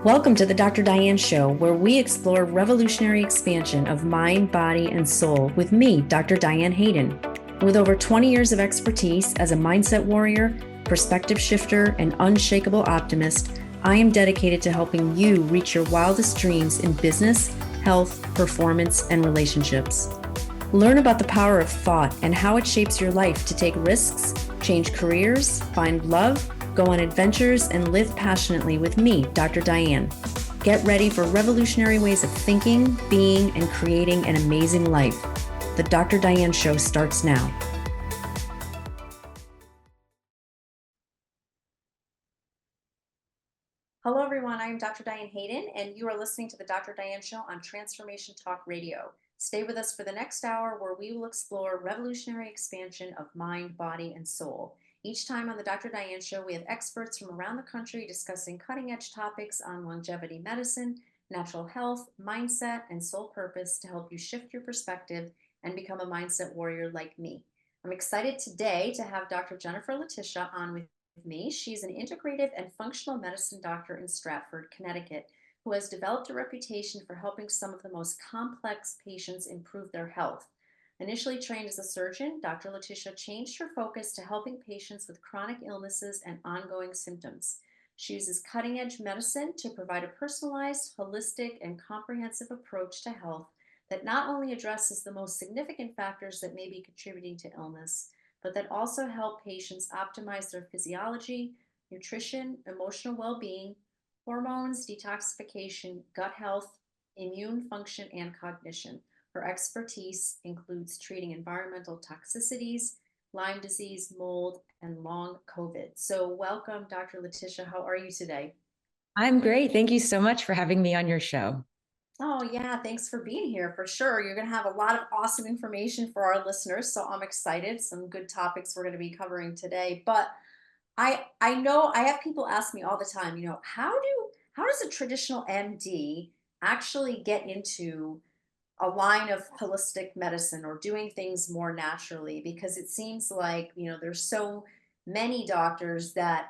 Welcome to the Dr. Diane Show, where we explore revolutionary expansion of mind, body, and soul with me, Dr. Diane Hayden. With over 20 years of expertise as a mindset warrior, perspective shifter, and unshakable optimist, I am dedicated to helping you reach your wildest dreams in business, health, performance, and relationships. Learn about the power of thought and how it shapes your life to take risks, change careers, find love, go on adventures, and live passionately with me, Dr. Diane. Get ready for revolutionary ways of thinking, being, and creating an amazing life. The Dr. Diane Show starts now. Hello, everyone. I am Dr. Diane Hayden, and you are listening to the Dr. Diane Show on Transformation Talk Radio. Stay with us for the next hour, where we will explore revolutionary expansion of mind, body, and soul. Each time on the Dr. Diane Show, we have experts from around the country discussing cutting-edge topics on longevity medicine, natural health, mindset, and soul purpose to help you shift your perspective and become a mindset warrior like me. I'm excited today to have Dr. Jennifer Letitia on with me. She's an integrative and functional medicine doctor in Stratford, Connecticut, who has developed a reputation for helping some of the most complex patients improve their health. Initially trained as a surgeon, Dr. Letitia changed her focus to helping patients with chronic illnesses and ongoing symptoms. She uses cutting-edge medicine to provide a personalized, holistic, and comprehensive approach to health that not only addresses the most significant factors that may be contributing to illness, but that also help patients optimize their physiology, nutrition, emotional well-being, hormones, detoxification, gut health, immune function, and cognition. Her expertise includes treating environmental toxicities, Lyme disease, mold, and long COVID. So welcome, Dr. Letitia. How are you today? I'm great. Thank you so much for having me on your show. Oh, yeah, thanks for being here. For sure. You're going to have a lot of awesome information for our listeners. So I'm excited. Some good topics we're going to be covering today. But I know I have people ask me all the time, how does a traditional MD actually get into a line of holistic medicine or doing things more naturally? Because it seems like there's so many doctors that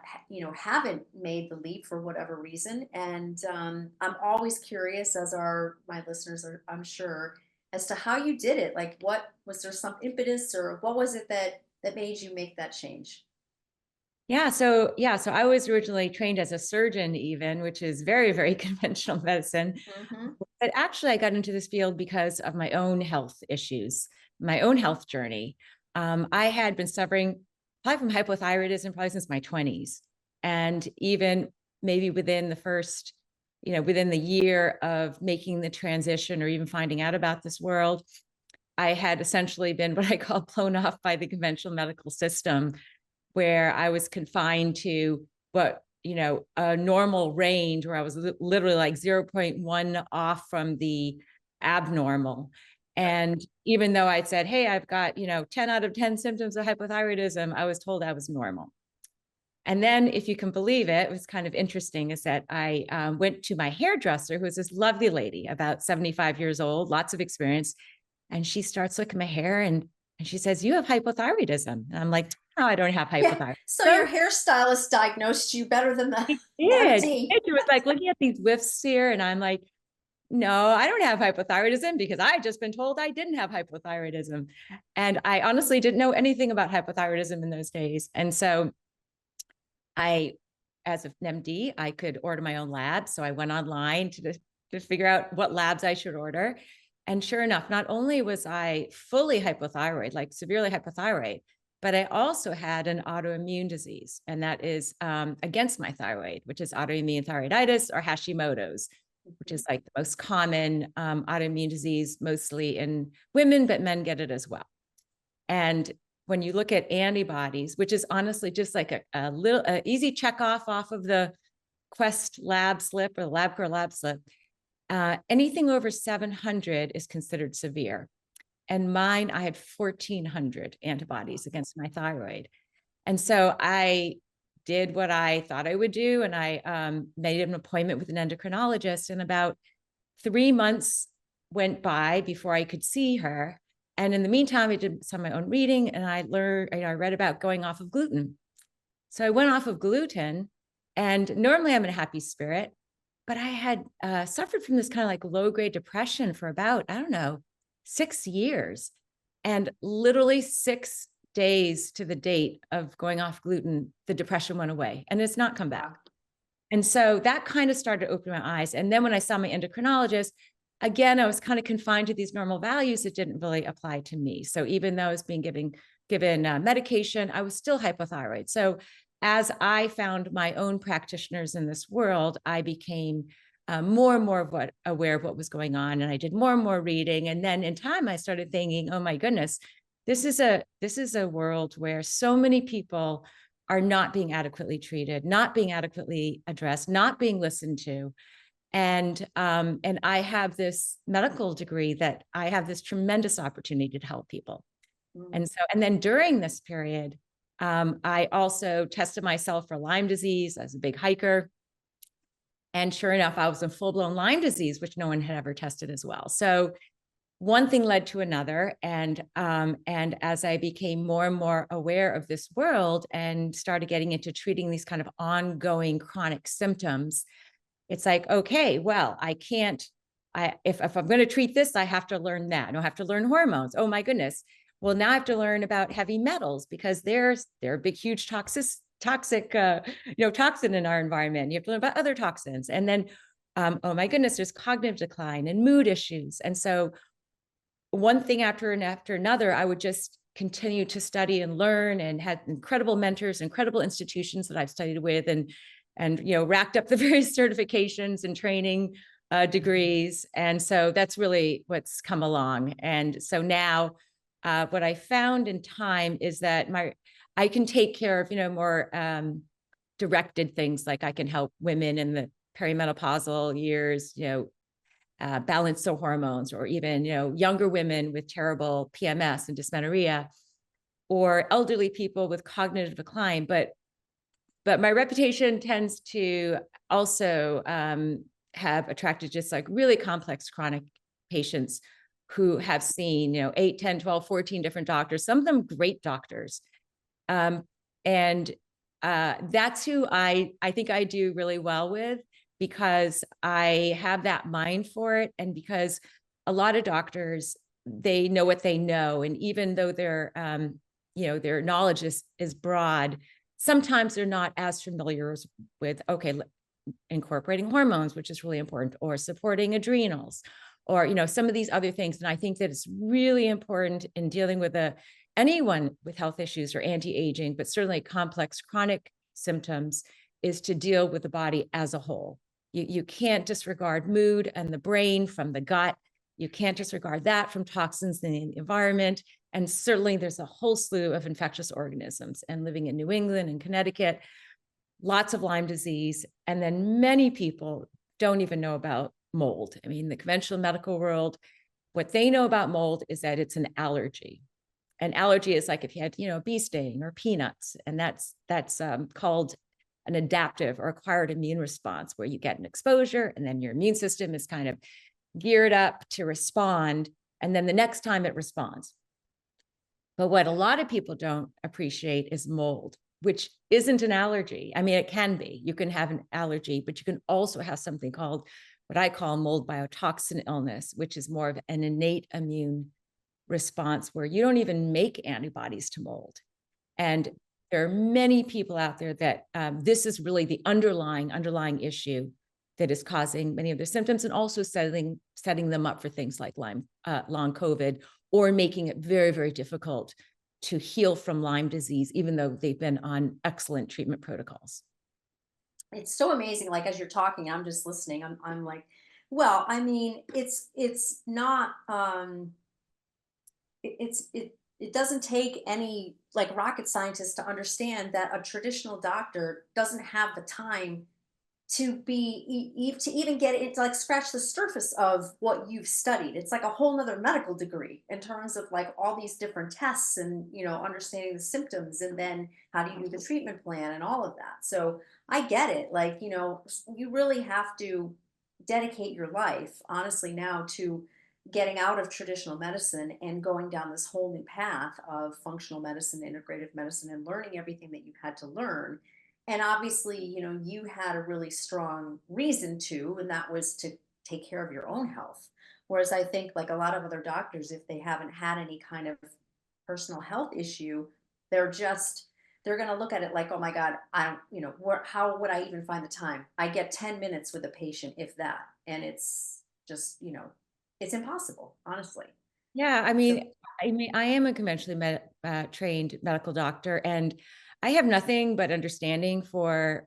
haven't made the leap for whatever reason, and I'm always curious, as are my listeners are, I'm sure, as to how you did it. Like, what was there, some impetus, or what was it that made you make that change? So I was originally trained as a surgeon, even, which is very, very conventional medicine. Hmm. But actually, I got into this field because of my own health issues, my own health journey. I had been suffering probably from hypothyroidism probably since my 20s. And even maybe within the first, within the year of making the transition or even finding out about this world, I had essentially been what I call blown off by the conventional medical system, where I was confined to a normal range, where I was literally like 0.1 off from the abnormal. And even though I'd said, hey, I've got, 10 out of 10 symptoms of hypothyroidism, I was told I was normal. And then, if you can believe it, it was kind of interesting, is that I went to my hairdresser, who was this lovely lady, about 75 years old, lots of experience. And she starts looking at my hair and she says, you have hypothyroidism. And I'm like, no, I don't have Yeah. hypothyroidism. So your hairstylist diagnosed you better than the She did. MD. She was like looking at these whiffs here, and I'm like, no, I don't have hypothyroidism, because I had just been told I didn't have hypothyroidism. And I honestly didn't know anything about hypothyroidism in those days. And so as an MD, I could order my own labs. So I went online to figure out what labs I should order. And sure enough, not only was I fully hypothyroid, like severely hypothyroid, but I also had an autoimmune disease, and that is against my thyroid, which is autoimmune thyroiditis, or Hashimoto's, which is like the most common autoimmune disease, mostly in women, but men get it as well. And when you look at antibodies, which is honestly just like a little easy check off of the Quest lab slip or the LabCorp lab slip, anything over 700 is considered severe. And mine, I had 1,400 antibodies against my thyroid. And so I did what I thought I would do. And I made an appointment with an endocrinologist. And about 3 months went by before I could see her. And in the meantime, I did some of my own reading, and I read about going off of gluten. So I went off of gluten, and normally I'm in a happy spirit. but I had suffered from this kind of like low grade depression for about, I don't know, 6 years. And literally 6 days to the date of going off gluten, the depression went away and it's not come back. Wow. And so that kind of started to open my eyes. And then when I saw my endocrinologist, again, I was kind of confined to these normal values that didn't really apply to me. So even though I was being given medication, I was still hypothyroid. So as I found my own practitioners in this world, I became more and more aware of what was going on, and I did more and more reading. And then in time, I started thinking, "Oh my goodness, this is a world where so many people are not being adequately treated, not being adequately addressed, not being listened to." And I have this medical degree that I have this tremendous opportunity to help people. Mm. And then during this period, I also tested myself for Lyme disease as a big hiker. And sure enough, I was in full blown Lyme disease, which no one had ever tested as well. So one thing led to another, and as I became more and more aware of this world and started getting into treating these kind of ongoing chronic symptoms, it's like, okay, well, I can't. If I'm going to treat this, I have to learn that. I have to learn hormones. Oh my goodness. Well, now I have to learn about heavy metals because they're a big, huge toxic, toxin in our environment. You have to learn about other toxins, and then, oh my goodness, there's cognitive decline and mood issues, and so one thing after another, I would just continue to study and learn, and had incredible mentors, incredible institutions that I've studied with, and racked up the various certifications and training degrees. And so that's really what's come along. And so now, what I found in time is that I can take care of more directed things, like I can help women in the perimenopausal years, balance their hormones, or even younger women with terrible PMS and dysmenorrhea, or elderly people with cognitive decline. But my reputation tends to also have attracted just like really complex chronic patients who have seen 8, 10, 12, 14 different doctors, some of them great doctors. um, and that's who I think I do really well with, because I have that mind for it, and because a lot of doctors, they know what they know, and even though their knowledge is broad, sometimes they're not as familiar with, okay, incorporating hormones, which is really important, or supporting adrenals, or some of these other things. And I think that it's really important in dealing with anyone with health issues or anti-aging, but certainly complex chronic symptoms, is to deal with the body as a whole. You can't disregard mood and the brain from the gut. You can't disregard that from toxins in the environment. And certainly there's a whole slew of infectious organisms. And living in New England and Connecticut, lots of Lyme disease. And then many people don't even know about mold. I mean, the conventional medical world, what they know about mold is that it's an allergy. An allergy is like if you had, a bee sting or peanuts, and that's called an adaptive or acquired immune response, where you get an exposure and then your immune system is kind of geared up to respond, and then the next time it responds. But what a lot of people don't appreciate is mold, which isn't an allergy. I mean, it can be. You can have an allergy, but you can also have something called what I call mold biotoxin illness, which is more of an innate immune response where you don't even make antibodies to mold. And there are many people out there that this is really the underlying issue that is causing many of their symptoms, and also setting them up for things like Lyme, long COVID, or making it very, very difficult to heal from Lyme disease, even though they've been on excellent treatment protocols. It's so amazing. Like as you're talking, I'm just listening. I'm like, well, I mean, it's not it doesn't take any like rocket scientist to understand that a traditional doctor doesn't have the time to to even get it to like scratch the surface of what you've studied. It's like a whole nother medical degree in terms of like all these different tests and understanding the symptoms, and then how do you do the treatment plan and all of that. So I get it. Like, you really have to dedicate your life honestly now to getting out of traditional medicine and going down this whole new path of functional medicine, integrative medicine, and learning everything that you had to learn. And obviously, you had a really strong reason to, and that was to take care of your own health. Whereas I think, like a lot of other doctors, if they haven't had any kind of personal health issue, they're going to look at it like, oh my God, I don't, how would I even find the time? I get 10 minutes with a patient, if that. And it's just, it's impossible, honestly. Yeah, I So, mean, I am a conventionally trained medical doctor, and I have nothing but understanding for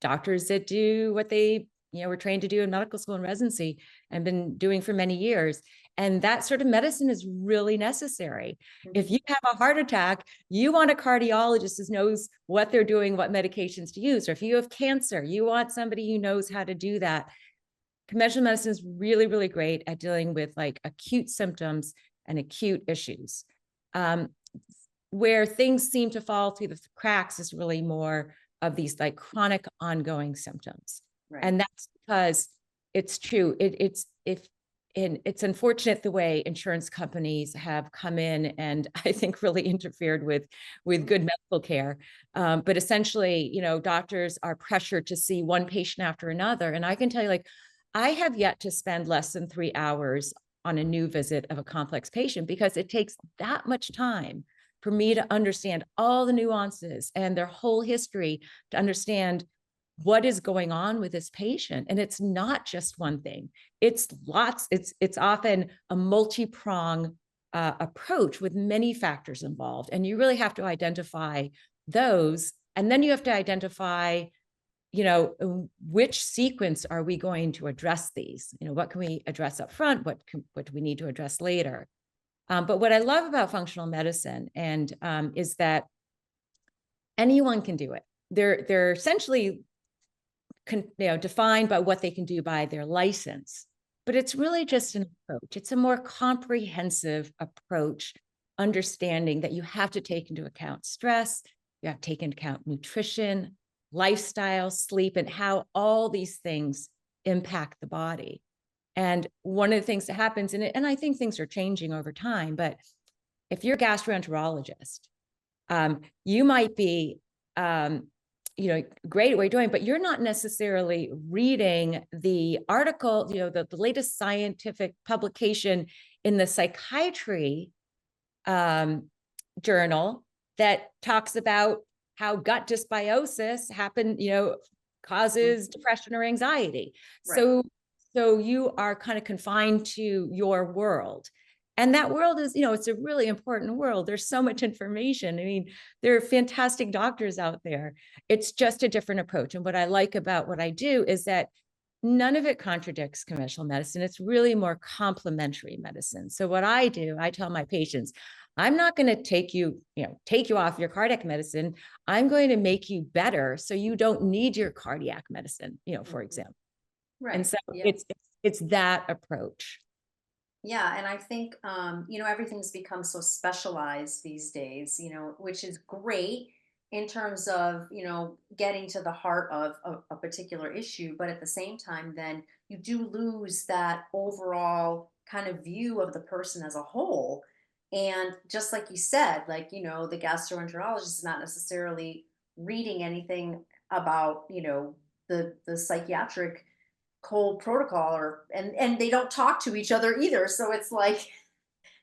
doctors that do what they were trained to do in medical school and residency and been doing for many years. And that sort of medicine is really necessary. If mhm, you have a heart attack, you want a cardiologist who knows what they're doing, what medications to use. Or if you have cancer, you want somebody who knows how to do that. Conventional medicine is really, really great at dealing with like acute symptoms and acute issues. Um, where things seem to fall through the cracks is really more of these like chronic ongoing symptoms. right. And that's because it's true. It's unfortunate the way insurance companies have come in and I think really interfered with Mhm. good medical care. But essentially, doctors are pressured to see one patient after another. And I can tell you, like, I have yet to spend less than 3 hours on a new visit of a complex patient because it takes that much time for me to understand all the nuances and their whole history, to understand what is going on with this patient. And it's not just one thing. It's often a multi-prong approach with many factors involved. And you really have to identify those. And then you have to identify, which sequence are we going to address these? What can we address up front? What do we need to address later? But what I love about functional medicine is that anyone can do it. They're essentially defined by what they can do by their license, but it's really just an approach. It's a more comprehensive approach, understanding that you have to take into account stress, you have to take into account nutrition, lifestyle, sleep, and how all these things impact the body. And one of the things that happens, and I think things are changing over time, but if you're a gastroenterologist, you might be, great at what you're doing, but you're not necessarily reading the article, the latest scientific publication in the psychiatry um, journal that talks about how gut dysbiosis causes Mhm. depression or anxiety. Right. So you are kind of confined to your world. And that world is, it's a really important world. There's so much information. I mean, there are fantastic doctors out there. It's just a different approach. And what I like about what I do is that none of it contradicts conventional medicine. It's really more complementary medicine. So what I do, I tell my patients, I'm not going to take you off your cardiac medicine. I'm going to make you better so you don't need your cardiac medicine, for Mhm. example. And Right. so Yeah. it's that approach. Yeah, and I think everything's become so specialized these days, which is great in terms of, getting to the heart of a particular issue, but at the same time then you do lose that overall kind of view of the person as a whole. And just like you said, like, the gastroenterologist is not necessarily reading anything about, the psychiatric cold protocol, and they don't talk to each other either, so it's like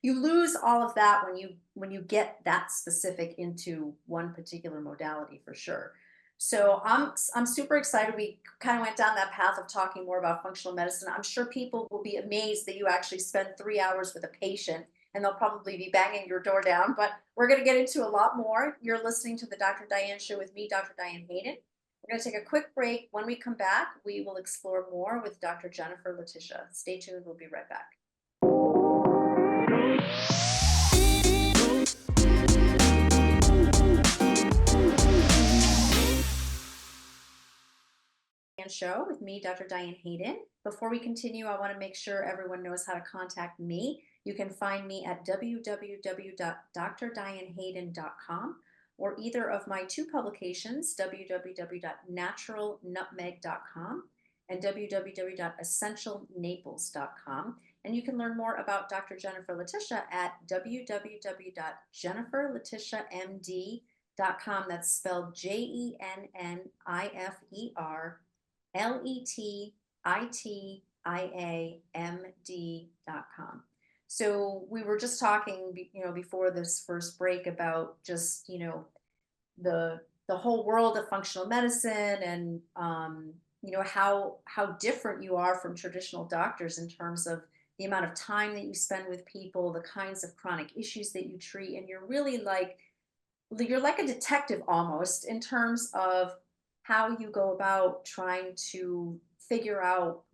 you lose all of that when you get that specific into one particular modality, for sure. So I'm super excited we kind of went down that path of talking more about functional medicine. I'm sure people will be amazed that you actually spend 3 hours with a patient, and they'll probably be banging your door down, but we're going to get into a lot more. You're listening to the Dr. Diane Show with me, Dr. Diane Hayden. We're going to take a quick break. When we come back, we will explore more with Dr. Jennifer Letitia. Stay tuned. We'll be right back. Show with me, Dr. Diane Hayden. Before we continue, I want to make sure everyone knows how to contact me. You can find me at www.drdianehayden.com or either of my two publications, www.naturalnutmeg.com and www.essentialnaples.com. And you can learn more about Dr. Jennifer Letitia at www.jenniferletitiamd.com. Jennifer.com. That's spelled JenniferLetitia.com. So we were just talking, before this first break about just, the whole world of functional medicine and how different you are from traditional doctors in terms of the amount of time that you spend with people, the kinds of chronic issues that you treat, and you're like a detective almost in terms of how you go about trying to figure out,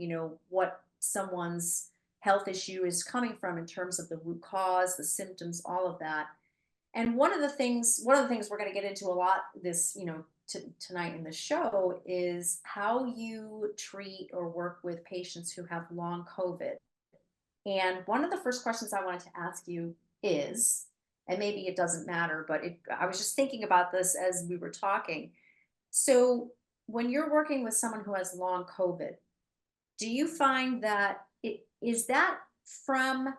what someone's health issue is coming from in terms of the root cause, the symptoms, all of that. And one of the things we're going to get into a lot this, tonight in the show is how you treat or work with patients who have long COVID. And one of the first questions I wanted to ask you is, and maybe it doesn't matter, but I was just thinking about this as we were talking. So, when you're working with someone who has long COVID, do you find that it is that from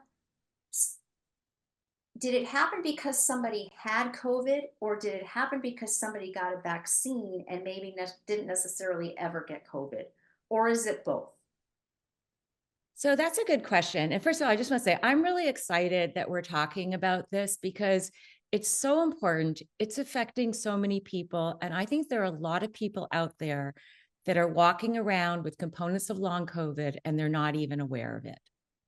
did it happen because somebody had COVID, or did it happen because somebody got a vaccine and maybe didn't necessarily ever get COVID? Or is it both? So that's a good question. And first of all, I just want to say I'm really excited that we're talking about this because it's so important. It's affecting so many people. And I think there are a lot of people out there that are walking around with components of long COVID and they're not even aware of it.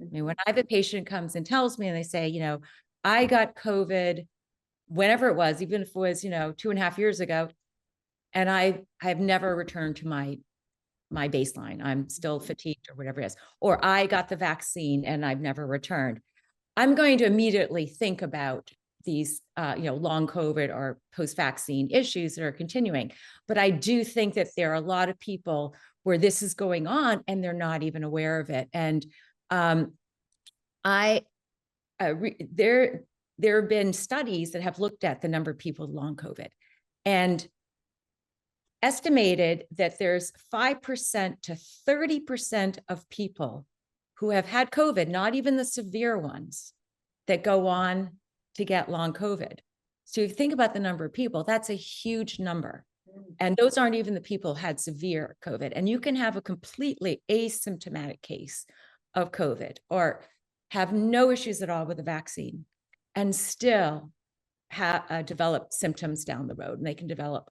I mean, when I have a patient comes and tells me and they say, I got COVID whenever it was, even if it was, 2.5 years ago, and I've never returned to my baseline. I'm still fatigued or whatever it is, or I got the vaccine and I've never returned. I'm going to immediately think about these, long COVID or post-vaccine issues that are continuing. But I do think that there are a lot of people where this is going on and they're not even aware of it. And there have been studies that have looked at the number of people with long COVID and estimated that there's 5% to 30% of people who have had COVID, not even the severe ones, that go on to get long COVID. So if you think about the number of people, that's a huge number. And those aren't even the people who had severe COVID. And you can have a completely asymptomatic case of COVID or have no issues at all with the vaccine and still develop symptoms down the road. And they can develop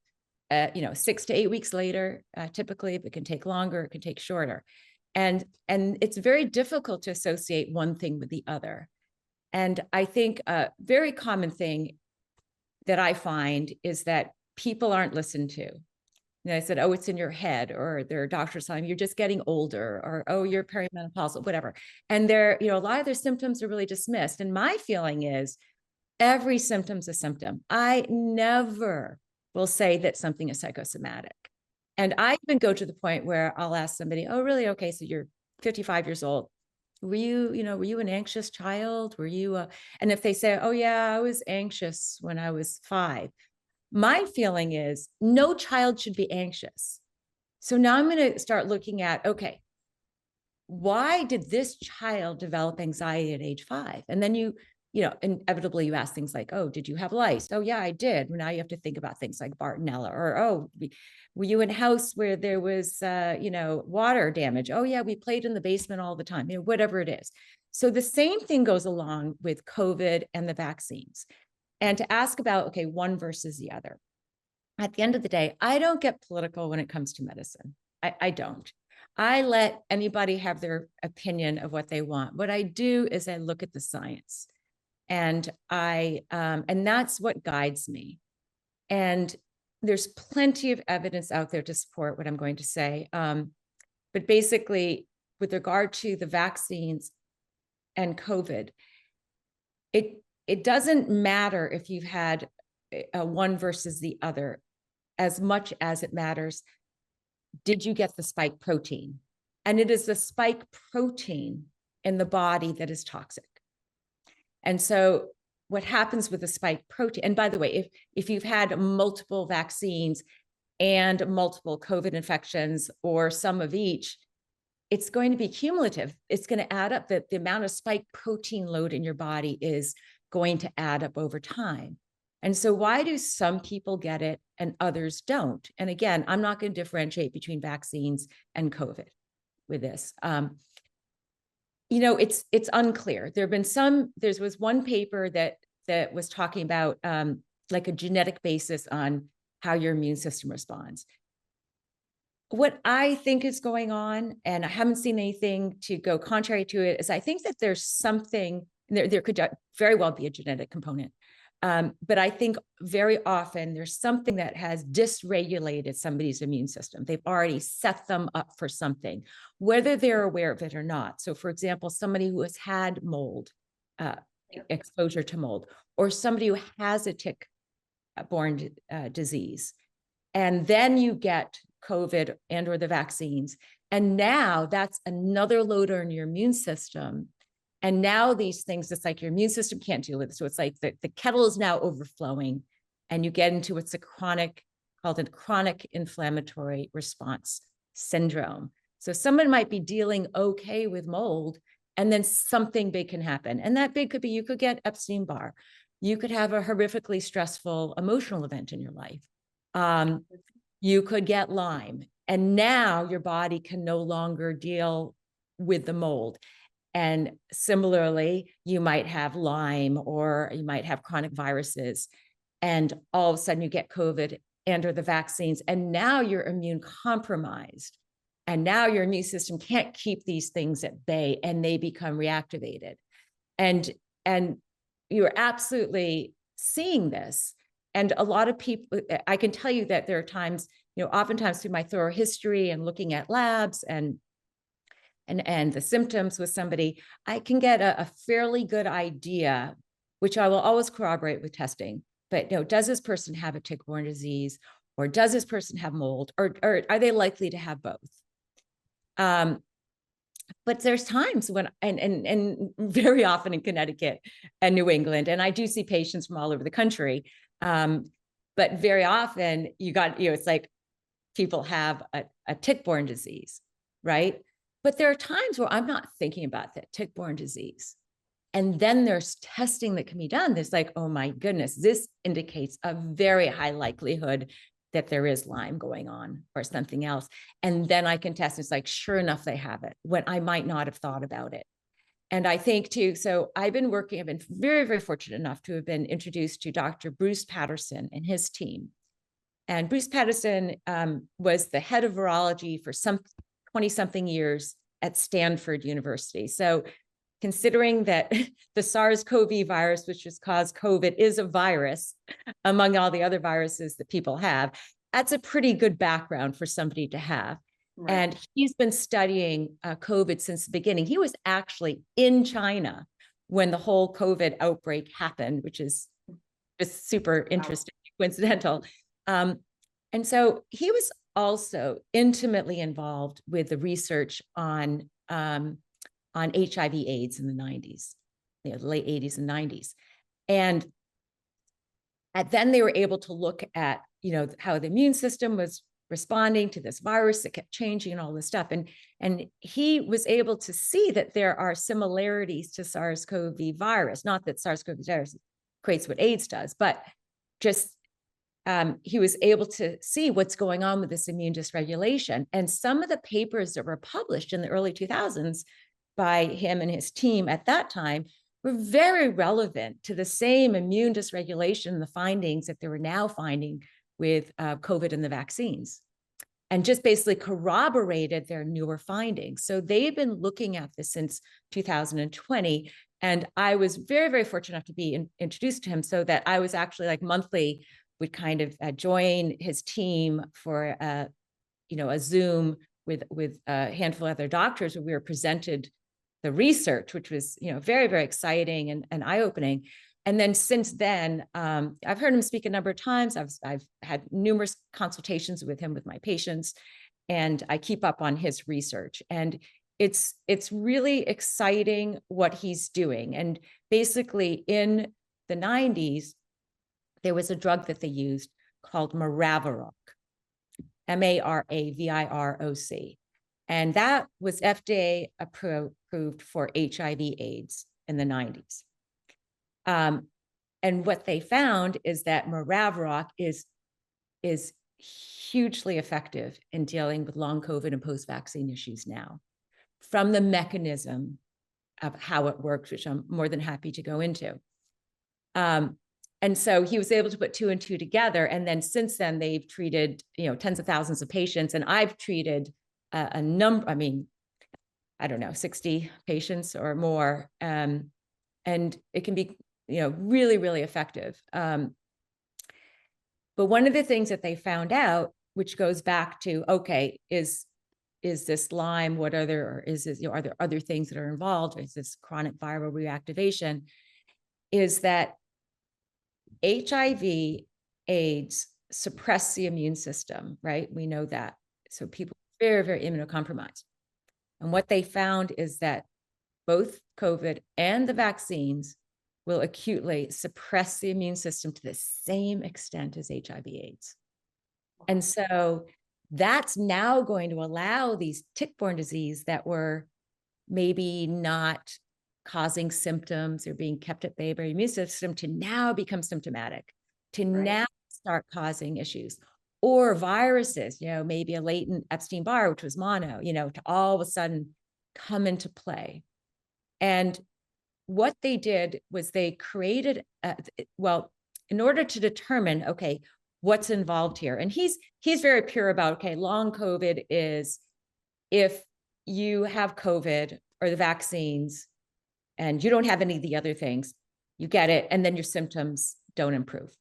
6 to 8 weeks later, typically, if it can take longer, it can take shorter. And it's very difficult to associate one thing with the other. And I think a very common thing that I find is that people aren't listened to. And I said, oh, it's in your head, or their doctor's telling you you're just getting older, or, oh, you're perimenopausal, whatever. And a lot of their symptoms are really dismissed. And my feeling is every symptom's a symptom. I never will say that something is psychosomatic. And I even go to the point where I'll ask somebody, oh, really? Okay, so you're 55 years old. Were you an anxious child? Were you, and if they say, oh yeah, I was anxious when I was 5, my feeling is no child should be anxious. So now I'm going to start looking at, okay, why did this child develop anxiety at age 5? And then inevitably you ask things like, oh, did you have lice? Oh yeah, I did. Well, now you have to think about things like Bartonella, or, oh, were you in a house where there was, water damage? Oh yeah, we played in the basement all the time, whatever it is. So the same thing goes along with COVID and the vaccines. And to ask about, okay, one versus the other. At the end of the day, I don't get political when it comes to medicine. I don't. I let anybody have their opinion of what they want. What I do is I look at the science. And and that's what guides me. And there's plenty of evidence out there to support what I'm going to say. But basically, with regard to the vaccines and COVID, it doesn't matter if you've had one versus the other, as much as it matters, did you get the spike protein? And it is the spike protein in the body that is toxic. And so what happens with the spike protein, and by the way, if you've had multiple vaccines and multiple COVID infections or some of each, it's going to be cumulative. It's going to add up. The amount of spike protein load in your body is going to add up over time. And so why do some people get it and others don't? And again, I'm not going to differentiate between vaccines and COVID with this. It's unclear. There have been there was one paper that was talking about like a genetic basis on how your immune system responds. What I think is going on, and I haven't seen anything to go contrary to it, is I think that there's something, there could very well be a genetic component. But I think very often there's something that has dysregulated somebody's immune system. They've already set them up for something, whether they're aware of it or not. So for example, somebody who has had mold, exposure to mold, or somebody who has a tick-borne disease, and then you get COVID and or the vaccines. And now that's another loader in your immune system. And now these things, it's like your immune system can't deal with it. So it's like the kettle is now overflowing and you get into what's called a chronic inflammatory response syndrome. So someone might be dealing okay with mold and then something big can happen. And that big could be, you could get Epstein-Barr. You could have a horrifically stressful emotional event in your life. You could get Lyme, and now your body can no longer deal with the mold. And similarly, you might have Lyme or you might have chronic viruses, and all of a sudden you get COVID and or the vaccines, and now you're immune compromised. And now your immune system can't keep these things at bay and they become reactivated. And you're absolutely seeing this. And a lot of people, I can tell you that there are times, oftentimes through my thorough history and looking at labs and the symptoms with somebody, I can get a fairly good idea, which I will always corroborate with testing. But does this person have a tick-borne disease, or does this person have mold, or are they likely to have both? But there's times when, and very often in Connecticut and New England, and I do see patients from all over the country. But very often it's like people have a tick-borne disease, right? But there are times where I'm not thinking about that tick-borne disease. And then there's testing that can be done. There's like, oh my goodness, this indicates a very high likelihood that there is Lyme going on or something else. And then I can test. It's like, sure enough, they have it when I might not have thought about it. And I think too, so I've been very, very fortunate enough to have been introduced to Dr. Bruce Patterson and his team. And Bruce Patterson was the head of virology for some 20-something years at Stanford University. So considering that the SARS-CoV virus, which has caused COVID, is a virus among all the other viruses that people have, that's a pretty good background for somebody to have. Right. And he's been studying COVID since the beginning. He was actually in China when the whole COVID outbreak happened, which is just super interesting, coincidental. And so he was also intimately involved with the research on HIV/AIDS in the 90s, the late 80s and 90s. And then they were able to look at, how the immune system was responding to this virus that kept changing and all this stuff. And he was able to see that there are similarities to SARS-CoV virus, not that SARS-CoV virus creates what AIDS does, but just he was able to see what's going on with this immune dysregulation. And some of the papers that were published in the early 2000s by him and his team at that time were very relevant to the same immune dysregulation, the findings that they were now finding with COVID and the vaccines, and just basically corroborated their newer findings. So they've been looking at this since 2020. And I was very, very fortunate enough to be introduced to him, so that I was actually like monthly would kind of join his team for a Zoom with a handful of other doctors where we were presented the research, which was very, very exciting and eye-opening. And then since then, I've heard him speak a number of times. I've had numerous consultations with him with my patients, and I keep up on his research. And it's really exciting what he's doing. And basically in the 90s, there was a drug that they used called Maraviroc, Maraviroc. And that was FDA approved for HIV/AIDS in the 90s. And what they found is that Maraviroc is hugely effective in dealing with long COVID and post-vaccine issues now, from the mechanism of how it works, which I'm more than happy to go into. And so he was able to put 2 and 2 together. And then since then, they've treated, tens of thousands of patients. And I've treated a number, I mean, I don't know, 60 patients or more. And it can be, really, really effective. But one of the things that they found out, which goes back to, okay, is this Lyme? What other, or is this, are there other things that are involved? Is this chronic viral reactivation? Is that HIV, AIDS suppress the immune system, right? We know that. So people are very, very immunocompromised. And what they found is that both COVID and the vaccines will acutely suppress the immune system to the same extent as HIV/AIDS. And so that's now going to allow these tick-borne disease that were maybe not causing symptoms or being kept at bay by your immune system to now become symptomatic, to now start causing issues. Or viruses, maybe a latent Epstein-Barr, which was mono, to all of a sudden come into play. And what they did was they created, in order to determine, okay, what's involved here. And he's very pure about, okay, long COVID is if you have COVID or the vaccines and you don't have any of the other things, you get it, and then your symptoms don't improve.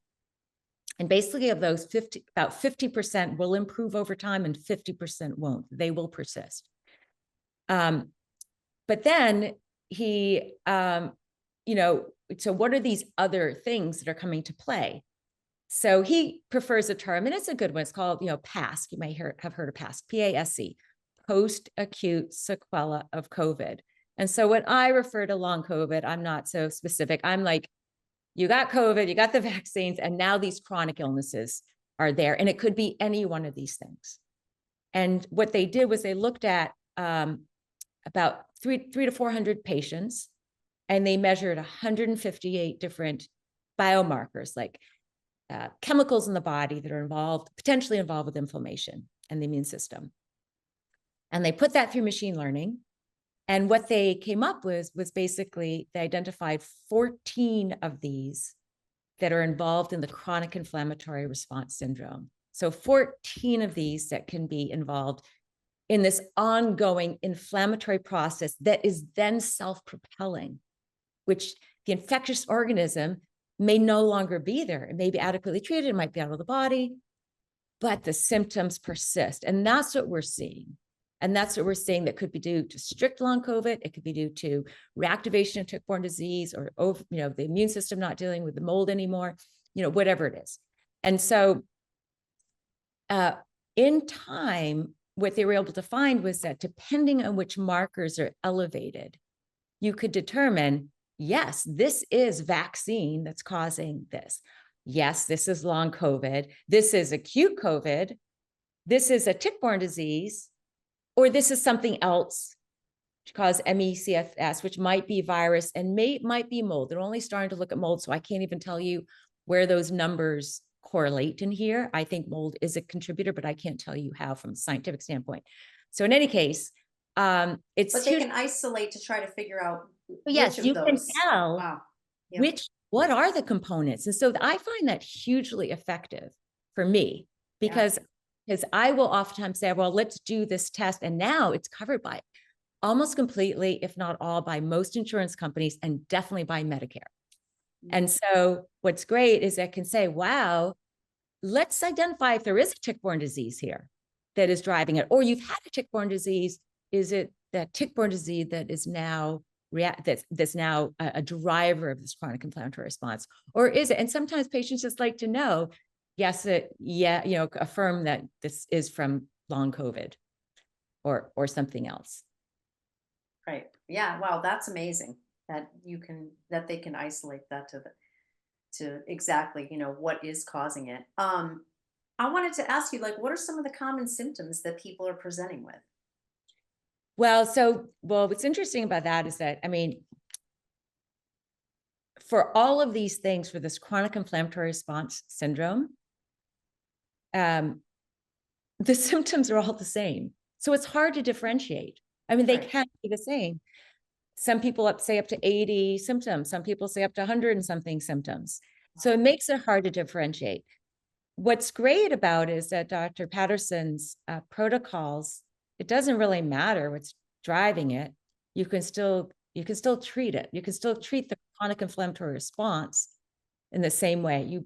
And basically of those, about 50% will improve over time and 50% won't. They will persist. But then he, so what are these other things that are coming to play? So he prefers a term, and it's a good one. It's called, PASC. You may have heard of PASC, PASC, post-acute sequela of COVID. And so when I refer to long COVID, I'm not so specific. I'm like, you got COVID, you got the vaccines, and now these chronic illnesses are there. And it could be any one of these things. And what they did was they looked at about 300 to 400 patients, and they measured 158 different biomarkers, like chemicals in the body that are potentially involved with inflammation and the immune system. And they put that through machine learning. And what they came up with was basically they identified 14 of these that are involved in the chronic inflammatory response syndrome. So 14 of these that can be involved in this ongoing inflammatory process that is then self-propelling, which the infectious organism may no longer be there. It may be adequately treated, it might be out of the body, but the symptoms persist. And that's what we're seeing. And that's what we're seeing that could be due to strict long COVID. It could be due to reactivation of tick-borne disease or, the immune system not dealing with the mold anymore, whatever it is. And so in time, what they were able to find was that depending on which markers are elevated, you could determine, yes, this is vaccine that's causing this. Yes, this is long COVID. This is acute COVID. This is a tick-borne disease, or this is something else to cause ME/CFS, which might be virus and might be mold. They're only starting to look at mold, so I can't even tell you where those numbers correlate in here. I think mold is a contributor, but I can't tell you how from a scientific standpoint. So in any case, But they can isolate to try to figure out yes, which of you can those. tell Wow. Yeah. what are the components. And so I find that hugely effective for me because I will oftentimes say, well, let's do this test. And now it's covered by almost completely, if not all, by most insurance companies and definitely by Medicare. And so what's great is I can say, wow, let's identify if there is a tick-borne disease here that is driving it, or you've had a tick-borne disease. Is it that tick-borne disease that is now that's now a driver of this chronic inflammatory response, or is it? And sometimes patients just like to know, yes, affirm that this is from long COVID or something else. Right. Yeah. Wow. That's amazing that they can isolate that to exactly, what is causing it. I wanted to ask you, like, what are some of the common symptoms that people are presenting with? Well, what's interesting about that is that, I mean, for all of these things, for this chronic inflammatory response syndrome, the symptoms are all the same. So it's hard to differentiate. I mean, they Right. can't be the same. Some people say up to 80 symptoms. Some people say up to 100 and something symptoms. So it makes it hard to differentiate. What's great about it is that Dr. Patterson's protocols, it doesn't really matter what's driving it. You can still treat it. You can still treat the chronic inflammatory response in the same way.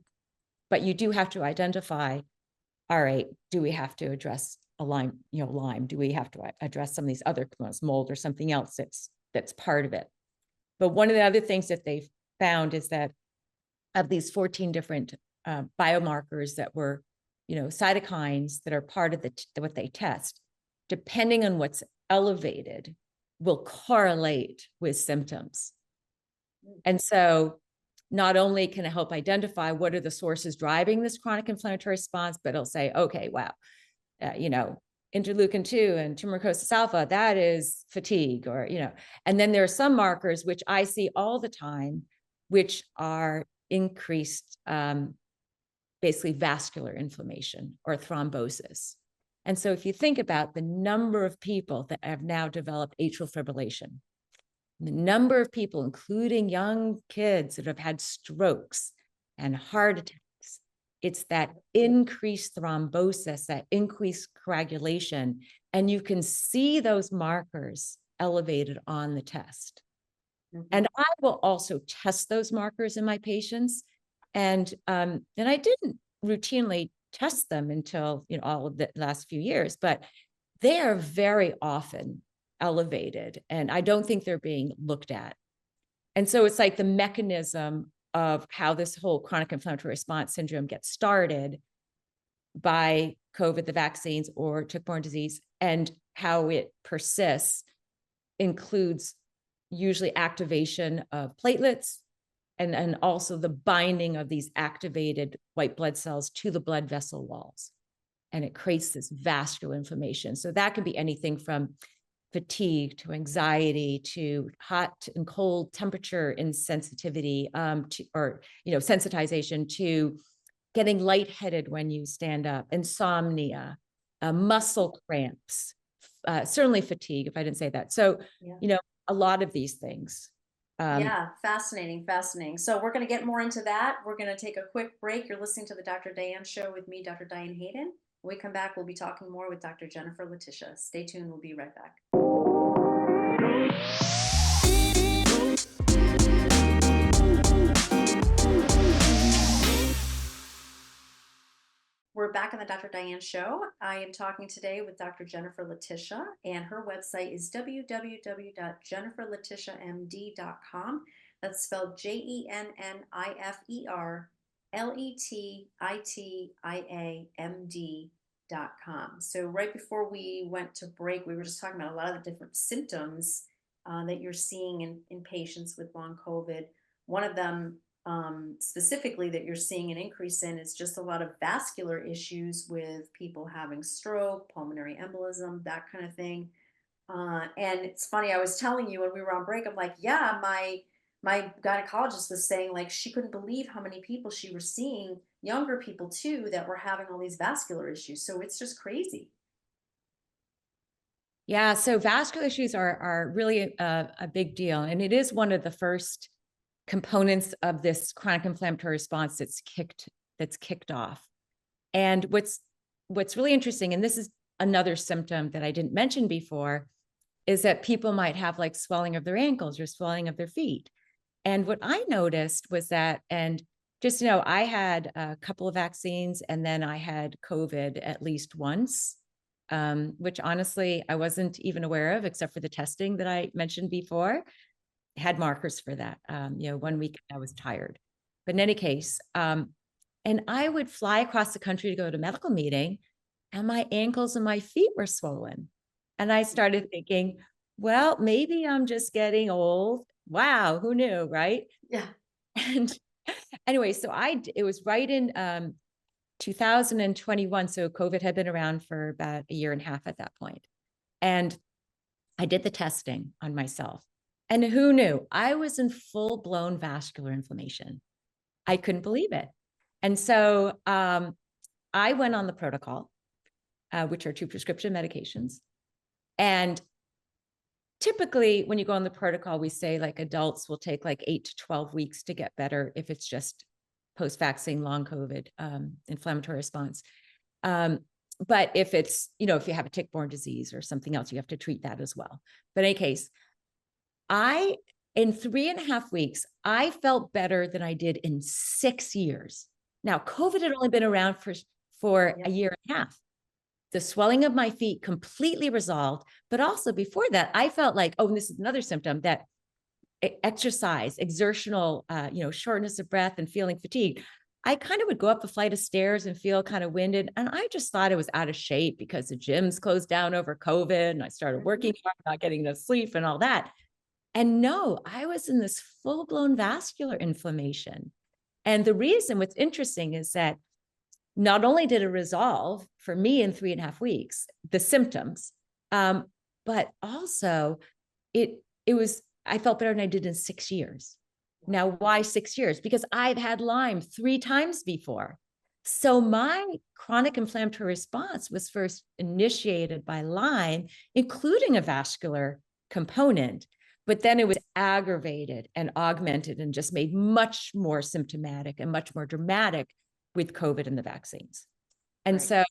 But you do have to identify, all right, do we have to address a Lyme, Lyme? Do we have to address some of these other components, mold or something else that's part of it? But one of the other things that they found is that of these 14 different biomarkers that were, cytokines that are part of what they test, depending on what's elevated, will correlate with symptoms. And so not only can it help identify what are the sources driving this chronic inflammatory response, but it'll say, okay, wow, interleukin 2 and tumoricosis alpha, that is fatigue, or, and then there are some markers which I see all the time, which are increased, basically vascular inflammation or thrombosis. And so if you think about the number of people that have now developed atrial fibrillation, the number of people, including young kids that have had strokes and heart attacks, it's that increased thrombosis, that increased coagulation, and you can see those markers elevated on the test. And I will also test those markers in my patients. And I didn't routinely test them until, all of the last few years, but they are very often elevated, and I don't think they're being looked at. And so it's like the mechanism of how this whole chronic inflammatory response syndrome gets started by COVID, the vaccines, or tick-borne disease, and how it persists includes usually activation of platelets and also the binding of these activated white blood cells to the blood vessel walls. And it creates this vascular inflammation. So that can be anything from fatigue to anxiety to hot and cold temperature insensitivity, sensitization, to getting lightheaded when you stand up, insomnia, muscle cramps, certainly fatigue, if I didn't say that. So, a lot of these things. Yeah, fascinating, fascinating. So we're going to get more into that. We're going to take a quick break. You're listening to the Dr. Diane Show with me, Dr. Diane Hayden. When we come back, we'll be talking more with Dr. Jennifer Letitia. Stay tuned. We'll be right back. We're back on the Dr. Diane Show. I am talking today with Dr. Jennifer Letitia, and her website is www.jenniferletitiamd.com. That's spelled JenniferLetitia.com. So right before we went to break, we were just talking about a lot of the different symptoms that you're seeing in patients with long COVID. One of them specifically that you're seeing an increase in is just a lot of vascular issues with people having stroke, pulmonary embolism, that kind of thing. And it's funny, I was telling you when we were on break, I'm like, yeah, my gynecologist was saying like she couldn't believe how many people she was seeing, younger people too, that were having all these vascular issues. So it's just crazy. Yeah, so vascular issues are really a big deal. And it is one of the first components of this chronic inflammatory response that's kicked off. And what's really interesting, and this is another symptom that I didn't mention before, is that people might have like swelling of their ankles or swelling of their feet. And what I noticed was that, and just, I had a couple of vaccines and then I had COVID at least once, which honestly, I wasn't even aware of except for the testing that I mentioned before. Had markers for that. 1 week I was tired, but in any case, and I would fly across the country to go to a medical meeting and my ankles and my feet were swollen. And I started thinking, well, maybe I'm just getting old. Wow, who knew, right? Yeah. And anyway, so it was right in 2021. So COVID had been around for about a year and a half at that point. And I did the testing on myself. And who knew? I was in full-blown vascular inflammation. I couldn't believe it. And so I went on the protocol, which are 2 prescription medications. And typically when you go on the protocol, we say like adults will take like 8 to 12 weeks to get better if it's just post-vaccine long COVID inflammatory response. But if it's, if you have a tick-borne disease or something else, you have to treat that as well. But in any case, in 3.5 weeks, I felt better than I did in 6 years. Now, COVID had only been around for a year and a half. The swelling of my feet completely resolved, but also before that, I felt like, oh, and this is another symptom, that exercise, exertional, shortness of breath and feeling fatigued. I kind of would go up a flight of stairs and feel kind of winded. And I just thought I was out of shape because the gyms closed down over COVID and I started working hard, not getting enough sleep and all that. And no, I was in this full-blown vascular inflammation. And the reason, what's interesting is that not only did it resolve for me in 3.5 weeks, the symptoms, but also I felt better than I did in 6 years. Now, why 6 years? Because I've had Lyme 3 times before. So my chronic inflammatory response was first initiated by Lyme, including a vascular component, but then it was aggravated and augmented and just made much more symptomatic and much more dramatic with COVID and the vaccines. And so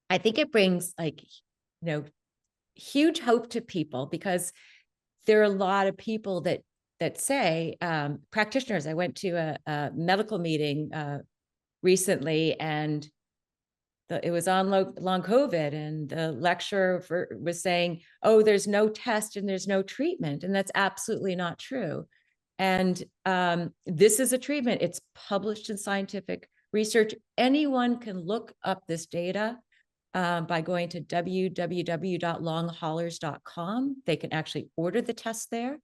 I think it brings huge hope to people, because there are a lot of people that say, practitioners. I went to a medical meeting recently, and it was on long COVID, and the lecturer was saying, oh, there's no test and there's no treatment. And that's absolutely not true. And this is a treatment. It's published in scientific research. Anyone can look up this data by going to www.longhaulers.com. They can actually order the test there.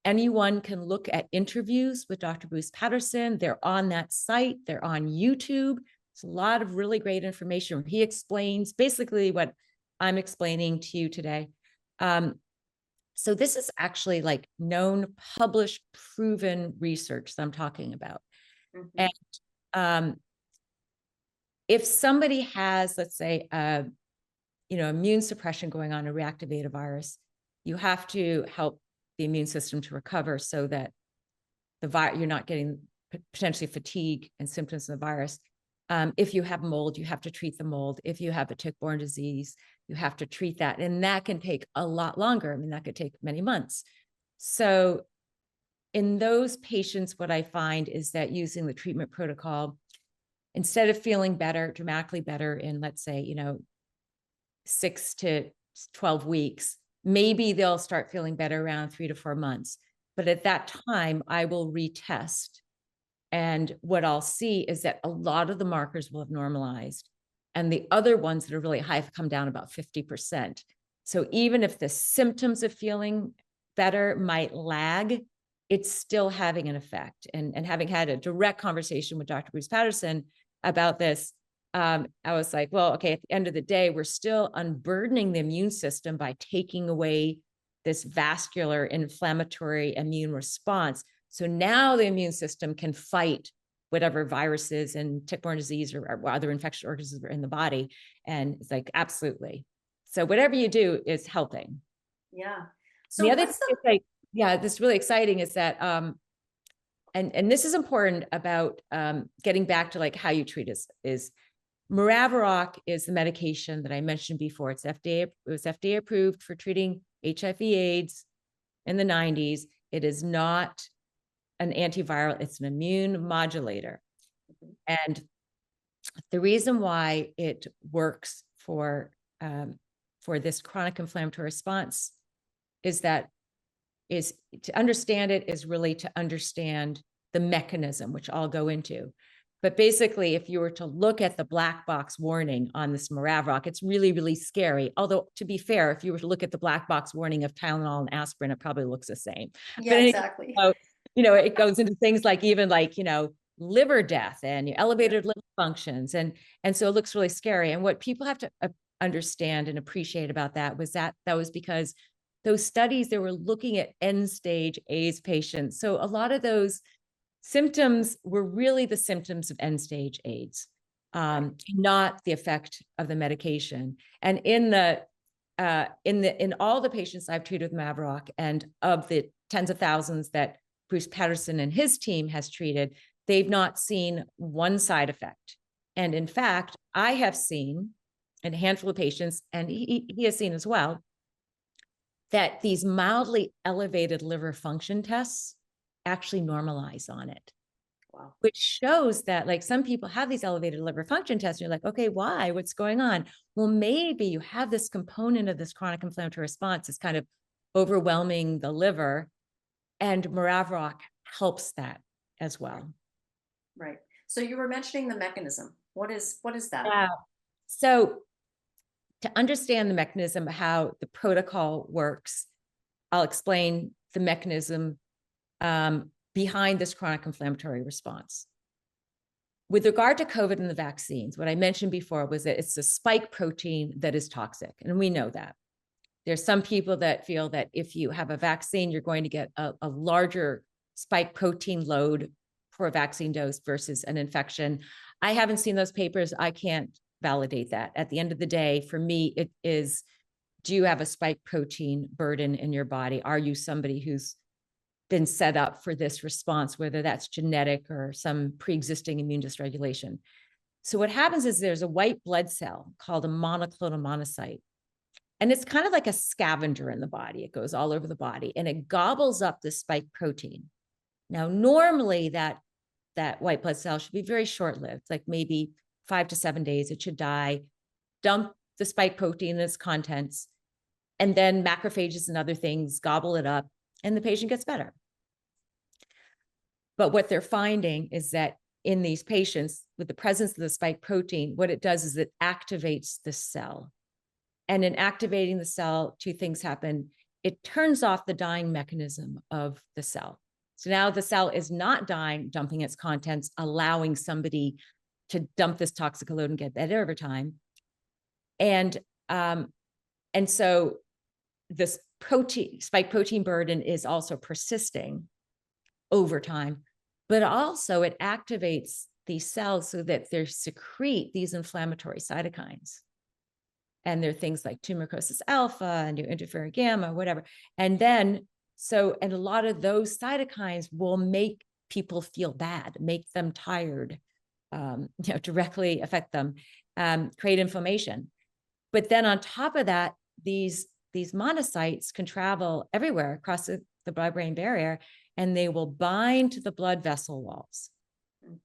Anyone can look at interviews with Dr. Bruce Patterson. They're on that site. They're on YouTube. It's a lot of really great information where he explains basically what I'm explaining to you today. So this is actually like known, published, proven research that I'm talking about. And if somebody has, let's say, immune suppression going on, a reactivated virus, you have to help the immune system to recover so that you're not getting potentially fatigue and symptoms of the virus. If you have mold, you have to treat the mold. If you have a tick-borne disease, you have to treat that. And that can take a lot longer. I mean, that could take many months. So in those patients, what I find is that using the treatment protocol, instead of feeling better, dramatically better in, let's say, 6 to 12 weeks, maybe they'll start feeling better around 3 to 4 months. But at that time, I will retest. And what I'll see is that a lot of the markers will have normalized. And the other ones that are really high have come down about 50%. So even if the symptoms of feeling better might lag, it's still having an effect. And having had a direct conversation with Dr. Bruce Patterson about this, I was like, well, okay, at the end of the day, we're still unburdening the immune system by taking away this vascular inflammatory immune response. So now the immune system can fight whatever viruses and tick-borne disease or other infectious organisms are in the body. And it's like, absolutely. So whatever you do is helping. Yeah. So the other thing that's really exciting is that, and this is important about getting back to like how you treat is Maraviroc is the medication that I mentioned before. It was FDA approved for treating HIV/AIDS in the 90s. It is not an antiviral, it's an immune modulator. And the reason why it works for this chronic inflammatory response is to understand it is really to understand the mechanism, which I'll go into. But basically, if you were to look at the black box warning on this Maraviroc, it's really, really scary. Although, to be fair, if you were to look at the black box warning of Tylenol and aspirin, it probably looks the same. Yeah, exactly. It goes into things like even like, liver death and elevated liver functions. And so it looks really scary. And what people have to understand and appreciate about that was because those studies, they were looking at end stage AIDS patients. So a lot of those symptoms were really the symptoms of end stage AIDS, not the effect of the medication. And in all the patients I've treated with Mavrock, and of the tens of thousands that Bruce Patterson and his team has treated, they've not seen one side effect. And in fact, I have seen in a handful of patients, and he has seen as well, that these mildly elevated liver function tests actually normalize on it. Wow. Which shows that, like, some people have these elevated liver function tests, and you're like, okay, why? What's going on? Well, maybe you have this component of this chronic inflammatory response is kind of overwhelming the liver, and Maraviroc helps that as well. Right. So you were mentioning the mechanism. What is that? Yeah. So to understand the mechanism, how the protocol works, I'll explain the mechanism behind this chronic inflammatory response. With regard to COVID and the vaccines, what I mentioned before was that it's a spike protein that is toxic, and we know that. There's some people that feel that if you have a vaccine, you're going to get a larger spike protein load for a vaccine dose versus an infection. I haven't seen those papers. I can't validate that. At the end of the day, for me, it is, do you have a spike protein burden in your body? Are you somebody who's been set up for this response, whether that's genetic or some pre-existing immune dysregulation? So what happens is there's a white blood cell called a monoclonal monocyte. And it's kind of like a scavenger in the body. It goes all over the body and it gobbles up the spike protein. Now, normally that white blood cell should be very short-lived, like maybe 5 to 7 days, it should die, dump the spike protein and its contents, and then macrophages and other things gobble it up, and the patient gets better. But what they're finding is that in these patients, with the presence of the spike protein, what it does is it activates the cell. And in activating the cell, two things happen. It turns off the dying mechanism of the cell. So now the cell is not dying, dumping its contents, allowing somebody to dump this toxic load and get better over time. And so this spike protein burden is also persisting over time, but also it activates these cells so that they secrete these inflammatory cytokines. And there are things like tumor necrosis alpha and interferon gamma, whatever. And a lot of those cytokines will make people feel bad, make them tired, directly affect them, create inflammation. But then on top of that, these monocytes can travel everywhere across the blood-brain barrier, and they will bind to the blood vessel walls.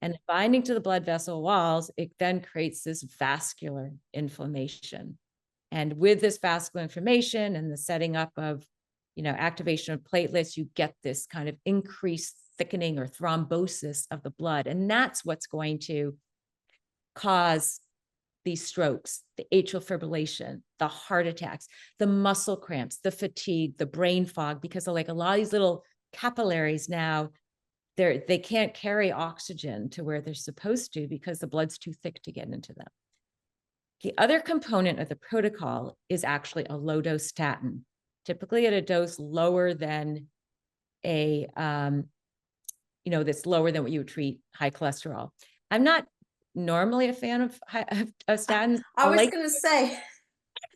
And binding to the blood vessel walls, it then creates this vascular inflammation. And with this vascular inflammation and the setting up of, activation of platelets, you get this kind of increased thickening or thrombosis of the blood. And that's what's going to cause these strokes, the atrial fibrillation, the heart attacks, the muscle cramps, the fatigue, the brain fog, because like a lot of these little capillaries now, they can't carry oxygen to where they're supposed to because the blood's too thick to get into them. The other component of the protocol is actually a low dose statin, typically at a dose lower than that's lower than what you would treat high cholesterol. I'm not normally a fan of statins. I was going to say,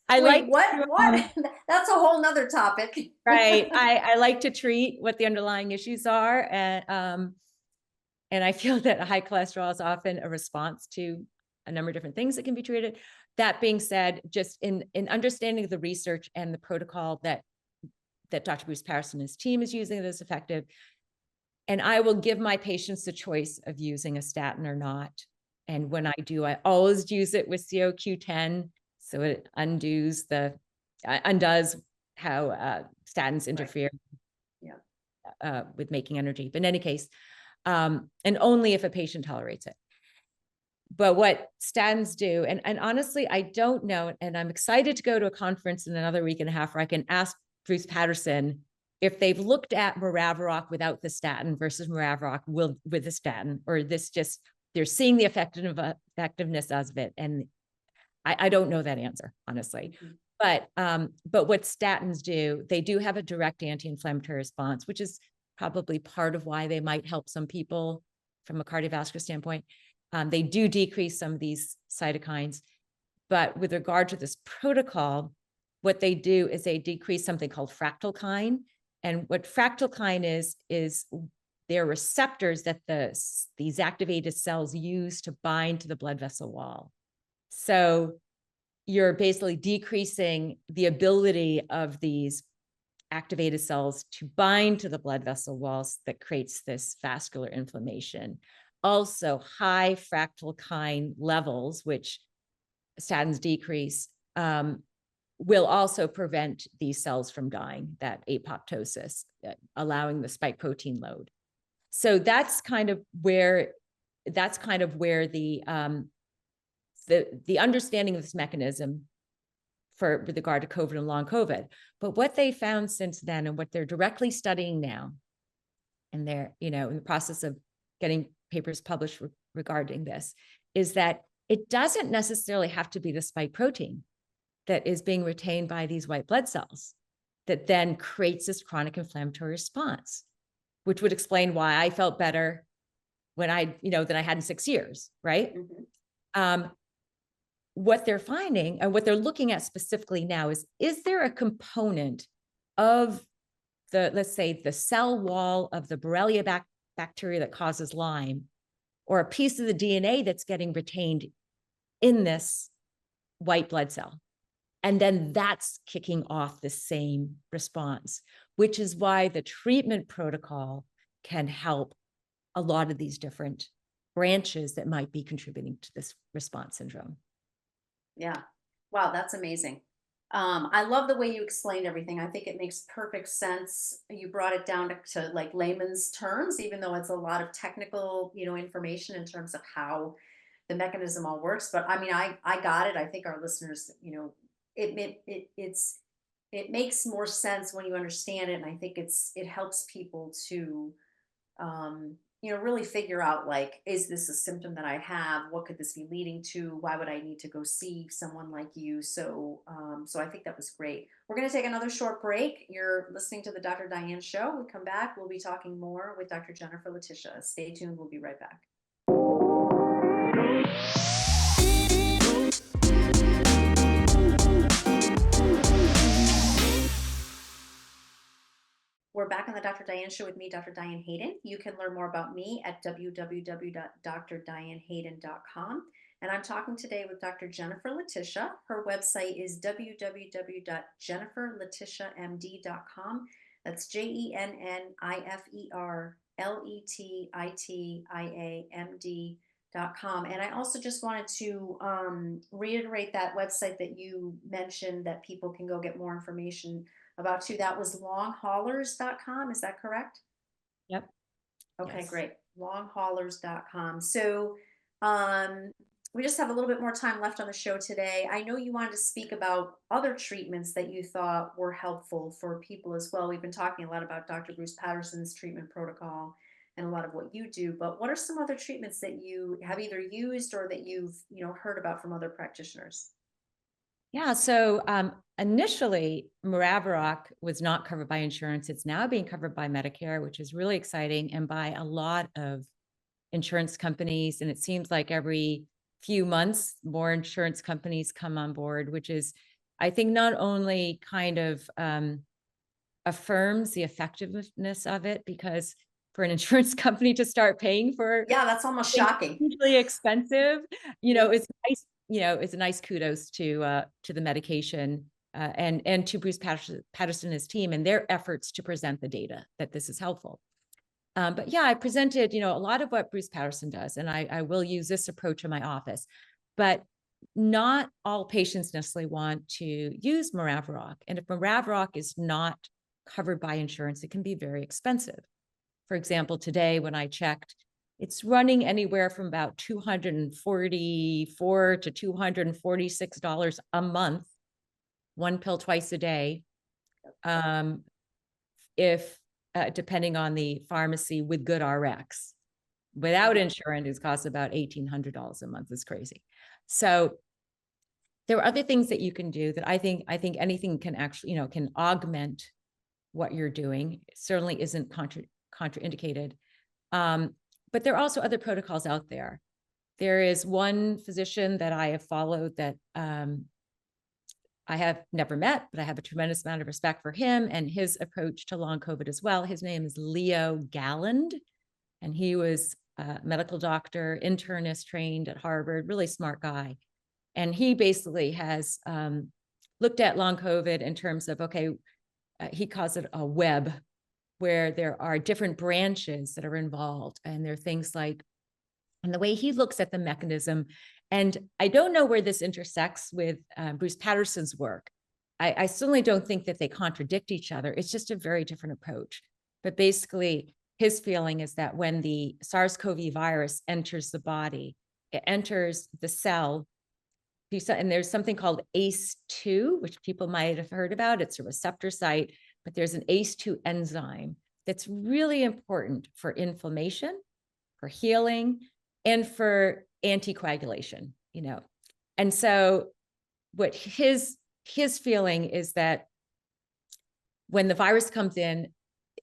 I wait, like what? That's a whole nother topic. Right. I like to treat what the underlying issues are. And I feel that high cholesterol is often a response to a number of different things that can be treated. That being said, just in understanding the research and the protocol that Dr. Bruce Patterson and his team is using that is effective, and I will give my patients the choice of using a statin or not. And when I do, I always use it with COQ10, so it undoes how statins interfere with making energy. But in any case, and only if a patient tolerates it. But what statins do, and honestly, I don't know, and I'm excited to go to a conference in another week and a half where I can ask Bruce Patterson if they've looked at Maraviroc without the statin versus Maraviroc with the statin, or this just, they're seeing the effectiveness of it. And I don't know that answer, honestly. But what statins do, they do have a direct anti-inflammatory response, which is probably part of why they might help some people from a cardiovascular standpoint. They do decrease some of these cytokines. But with regard to this protocol, what they do is they decrease something called fractalkine. And what fractalkine is they're receptors that these activated cells use to bind to the blood vessel wall. So you're basically decreasing the ability of these activated cells to bind to the blood vessel walls that creates this vascular inflammation. Also, high fractalkine levels, which statins decrease, will also prevent these cells from dying, that apoptosis, allowing the spike protein load. So that's kind of where the understanding of this mechanism with regard to COVID and long COVID. But what they found since then, and what they're directly studying now, and they're, in the process of getting papers published regarding this, is that it doesn't necessarily have to be the spike protein that is being retained by these white blood cells that then creates this chronic inflammatory response, which would explain why I felt better than I had in 6 years, right? Mm-hmm. What they're finding and what they're looking at specifically now is there a component of let's say, the cell wall of the Borrelia bacteria that causes Lyme, or a piece of the DNA that's getting retained in this white blood cell? And then that's kicking off the same response, which is why the treatment protocol can help a lot of these different branches that might be contributing to this response syndrome. Yeah. Wow, that's amazing. I love the way you explained everything. I think it makes perfect sense. You brought it down to like layman's terms, even though it's a lot of technical, information in terms of how the mechanism all works. But I mean, I got it. I think our listeners, it makes more sense when you understand it, and I think it helps people to really figure out, like, is this a symptom that I have? What could this be leading to? Why would I need to go see someone like you? So I think that was great. We're going to take another short break. You're listening to the Dr. Diane Show. We come back, we'll be talking more with Dr. Jennifer Letitia. Stay tuned. We'll be right back. We're back on the Dr. Diane Show with me, Dr. Diane Hayden. You can learn more about me at www.drdianehayden.com. And I'm talking today with Dr. Jennifer Letitia. Her website is www.jenniferletitiamd.com. That's JENNIFERLETITIAMD.com. And I also just wanted to reiterate that website that you mentioned that people can go get more information about too. That was longhaulers.com. Is that correct? Yep. Okay, Yes. great. Longhaulers.com. So we just have a little bit more time left on the show today. I know you wanted to speak about other treatments that you thought were helpful for people as well. We've been talking a lot about Dr. Bruce Patterson's treatment protocol and a lot of what you do, but what are some other treatments that you have either used or that you've heard about from other practitioners? Yeah. So initially, Maraviroc was not covered by insurance. It's now being covered by Medicare, which is really exciting, and by a lot of insurance companies. And it seems like every few months, more insurance companies come on board, which is, I think, not only kind of affirms the effectiveness of it, because for an insurance company to start paying for, yeah, that's almost shocking. Hugely expensive. Yep. It's nice. It's a nice kudos to the medication and to Bruce Patterson and his team and their efforts to present the data that this is helpful. But yeah, I presented, a lot of what Bruce Patterson does, and I will use this approach in my office. But not all patients necessarily want to use Maraviroc, and if Maraviroc is not covered by insurance, it can be very expensive. For example, today when I checked, it's running anywhere from about $244 to $246 a month, one pill twice a day. If depending on the pharmacy with good RX. Without insurance, it costs about $1,800 a month. It's crazy. So There are other things that you can do that I think anything can actually, can augment what you're doing. It certainly isn't contraindicated. But there are also other protocols out there. There is one physician that I have followed that I have never met, but I have a tremendous amount of respect for him and his approach to long COVID as well. His name is Leo Galland, and he was a medical doctor, internist trained at Harvard, really smart guy. And he basically has looked at long COVID in terms of, okay, he calls it a web, where there are different branches that are involved. And there are things like, and the way he looks at the mechanism, and I don't know where this intersects with Bruce Patterson's work. I certainly don't think that they contradict each other. It's just a very different approach. But basically, his feeling is that when the SARS-CoV virus enters the body, it enters the cell, and there's something called ACE2, which people might have heard about. It's a receptor site, but there's an ACE2 enzyme that's really important for inflammation, for healing, and for anticoagulation, And so what his feeling is that when the virus comes in,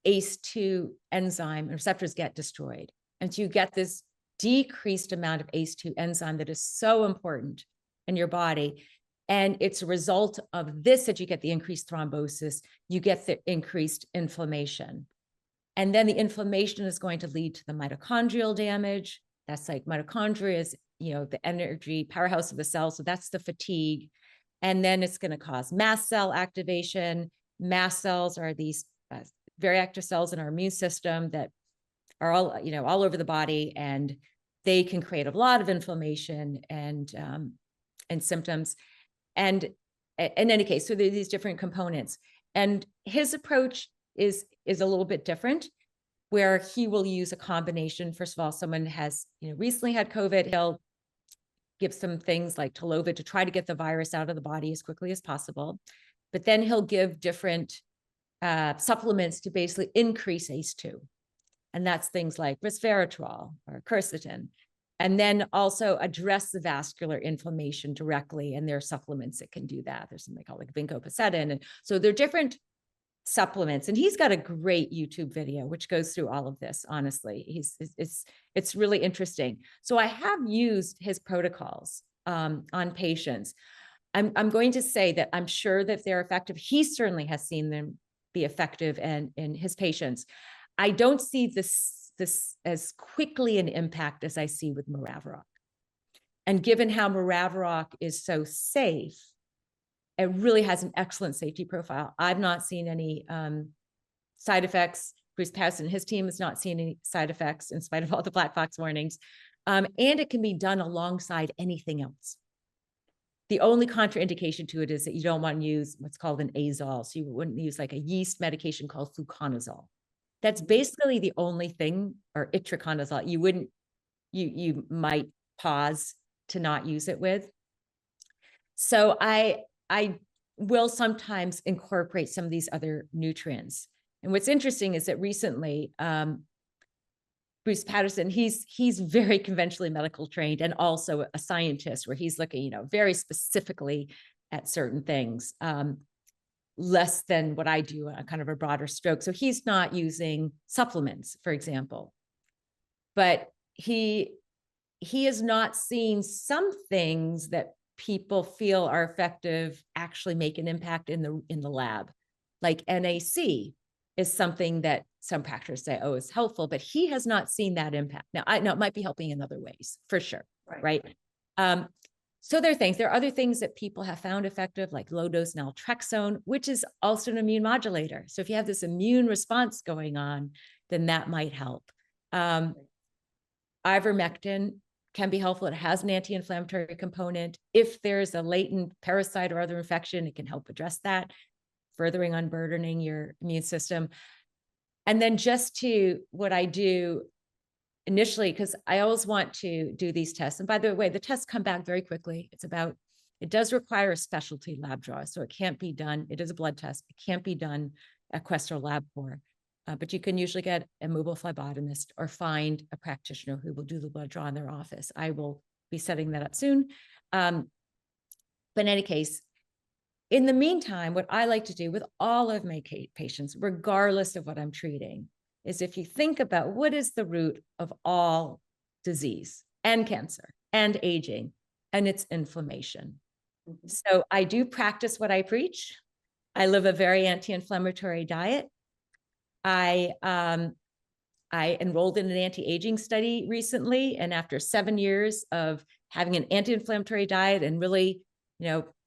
ACE2 enzyme receptors get destroyed. And so you get this decreased amount of ACE2 enzyme that is so important in your body. And it's a result of this that you get the increased thrombosis, you get the increased inflammation. And then the inflammation is going to lead to the mitochondrial damage. That's like mitochondria is, the energy powerhouse of the cell. So that's the fatigue. And then it's going to cause mast cell activation. Mast cells are these very active cells in our immune system that are all over the body, and they can create a lot of inflammation and symptoms. And in any case, so there are these different components. And his approach is a little bit different, where he will use a combination. First of all, someone has recently had COVID, he'll give some things like Tolova to try to get the virus out of the body as quickly as possible. But then he'll give different supplements to basically increase ACE2. And that's things like resveratrol or quercetin. And then also address the vascular inflammation directly. And there are supplements that can do that. There's something called like vincopacetin. And so there are different supplements. And he's got a great YouTube video, which goes through all of this, honestly. It's really interesting. So I have used his protocols on patients. I'm going to say that I'm sure that they're effective. He certainly has seen them be effective and in his patients. I don't see this as quickly an impact as I see with Maraviroc. And given how Maraviroc is so safe, it really has an excellent safety profile. I've not seen any side effects. Bruce Patterson and his team has not seen any side effects in spite of all the black box warnings. And it can be done alongside anything else. The only contraindication to it is that you don't want to use what's called an azole. So you wouldn't use like a yeast medication called fluconazole. That's basically the only thing, or itraconazole, you might pause to not use it with. So I will sometimes incorporate some of these other nutrients. And what's interesting is that recently, Bruce Patterson, he's very conventionally medical trained and also a scientist, where he's looking, very specifically at certain things, less than what I do, a kind of a broader stroke. So he's not using supplements, for example, but he has not seen some things that people feel are effective actually make an impact in the lab. Like NAC is something that some practitioners say, oh, is helpful, but he has not seen that impact. Now, I know it might be helping in other ways, for sure, right? So there are other things that people have found effective, like low-dose naltrexone, which is also an immune modulator. So if you have this immune response going on, then that might help. Ivermectin can be helpful. It has an anti-inflammatory component. If there's a latent parasite or other infection, it can help address that, furthering unburdening your immune system. And then just to what I do initially, because I always want to do these tests. And by the way, the tests come back very quickly. It does require a specialty lab draw. So it can't be done. It is a blood test. It can't be done at Quest or LabCorp. But you can usually get a mobile phlebotomist or find a practitioner who will do the blood draw in their office. I will be setting that up soon. But in any case, in the meantime, what I like to do with all of my patients, regardless of what I'm treating, is if you think about what is the root of all disease and cancer and aging, and it's inflammation. Mhm. So I do practice what I preach. I live a very anti-inflammatory diet. I enrolled in an anti-aging study recently, and after 7 years of having an anti-inflammatory diet and really,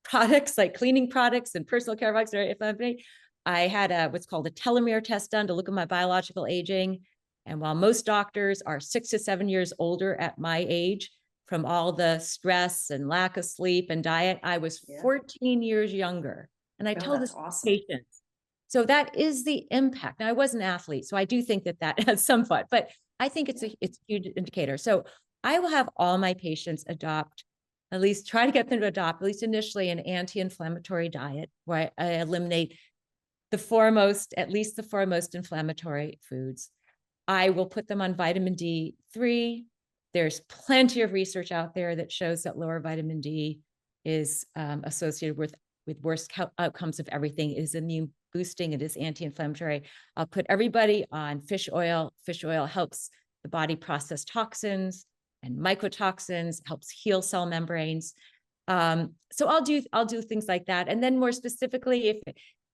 products like cleaning products and personal care products are inflammatory, I had what's called a telomere test done to look at my biological aging. And while most doctors are 6 to 7 years older at my age from all the stress and lack of sleep and diet, I was Yeah. 14 years younger. And I Oh, tell that's this to awesome. patients. So that is the impact. Now, I was an athlete, so I do think that has somewhat, but I think it's a huge indicator. So I will have all my patients adopt, at least try to get them to adopt, at least initially, an anti-inflammatory diet where I eliminate at least the foremost inflammatory foods. I will put them on vitamin D3. There's plenty of research out there that shows that lower vitamin D is associated with worse outcomes of everything. It is immune boosting. It is anti-inflammatory. I'll put everybody on fish oil. Fish oil helps the body process toxins and mycotoxins, helps heal cell membranes. So I'll do things like that. And then more specifically,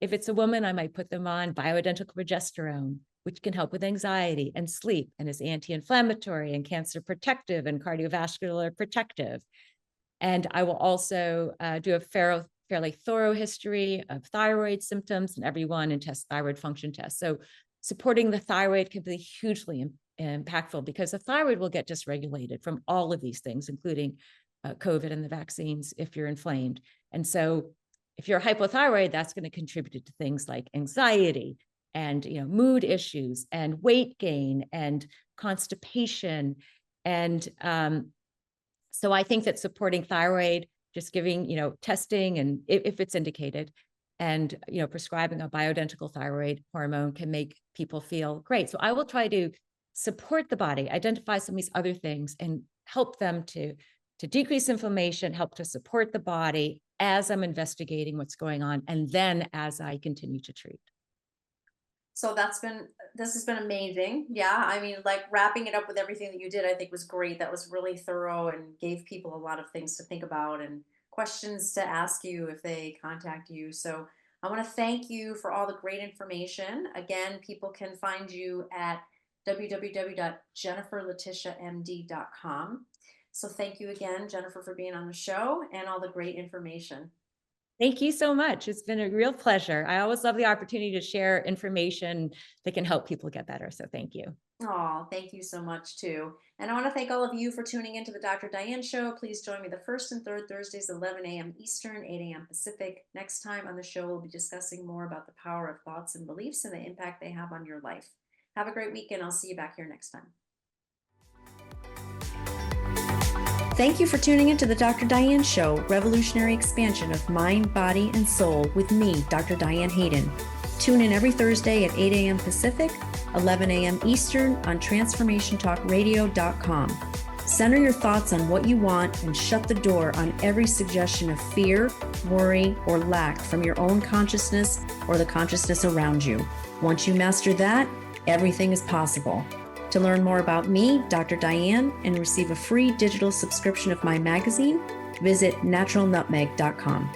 if it's a woman, I might put them on bioidentical progesterone, which can help with anxiety and sleep and is anti-inflammatory and cancer protective and cardiovascular protective. And I will also do a fairly thorough history of thyroid symptoms in everyone and test thyroid function tests. So supporting the thyroid can be hugely impactful because the thyroid will get dysregulated from all of these things, including COVID and the vaccines if you're inflamed. And so if you're hypothyroid, that's going to contribute to things like anxiety and mood issues and weight gain and constipation. And so I think that supporting thyroid, just giving, testing and if it's indicated and, prescribing a bioidentical thyroid hormone can make people feel great. So I will try to support the body, identify some of these other things and help them to decrease inflammation, help to support the body as I'm investigating what's going on. And then as I continue to treat. So this has been amazing. Yeah. I mean, like wrapping it up with everything that you did, I think was great. That was really thorough and gave people a lot of things to think about and questions to ask you if they contact you. So I want to thank you for all the great information. Again, people can find you at www.jenniferletitiamd.com. So thank you again, Jennifer, for being on the show and all the great information. Thank you so much. It's been a real pleasure. I always love the opportunity to share information that can help people get better. So thank you. Oh, thank you so much too. And I want to thank all of you for tuning into the Dr. Diane Show. Please join me the first and third Thursdays, 11 a.m. Eastern, 8 a.m. Pacific. Next time on the show, we'll be discussing more about the power of thoughts and beliefs and the impact they have on your life. Have a great weekend. I'll see you back here next time. Thank you for tuning into the Dr. Diane Show, revolutionary expansion of mind, body, and soul with me, Dr. Diane Hayden. Tune in every Thursday at 8 a.m. Pacific, 11 a.m. Eastern on transformationtalkradio.com. Center your thoughts on what you want and shut the door on every suggestion of fear, worry, or lack from your own consciousness or the consciousness around you. Once you master that, everything is possible. To learn more about me, Dr. Diane, and receive a free digital subscription of my magazine, visit naturalnutmeg.com.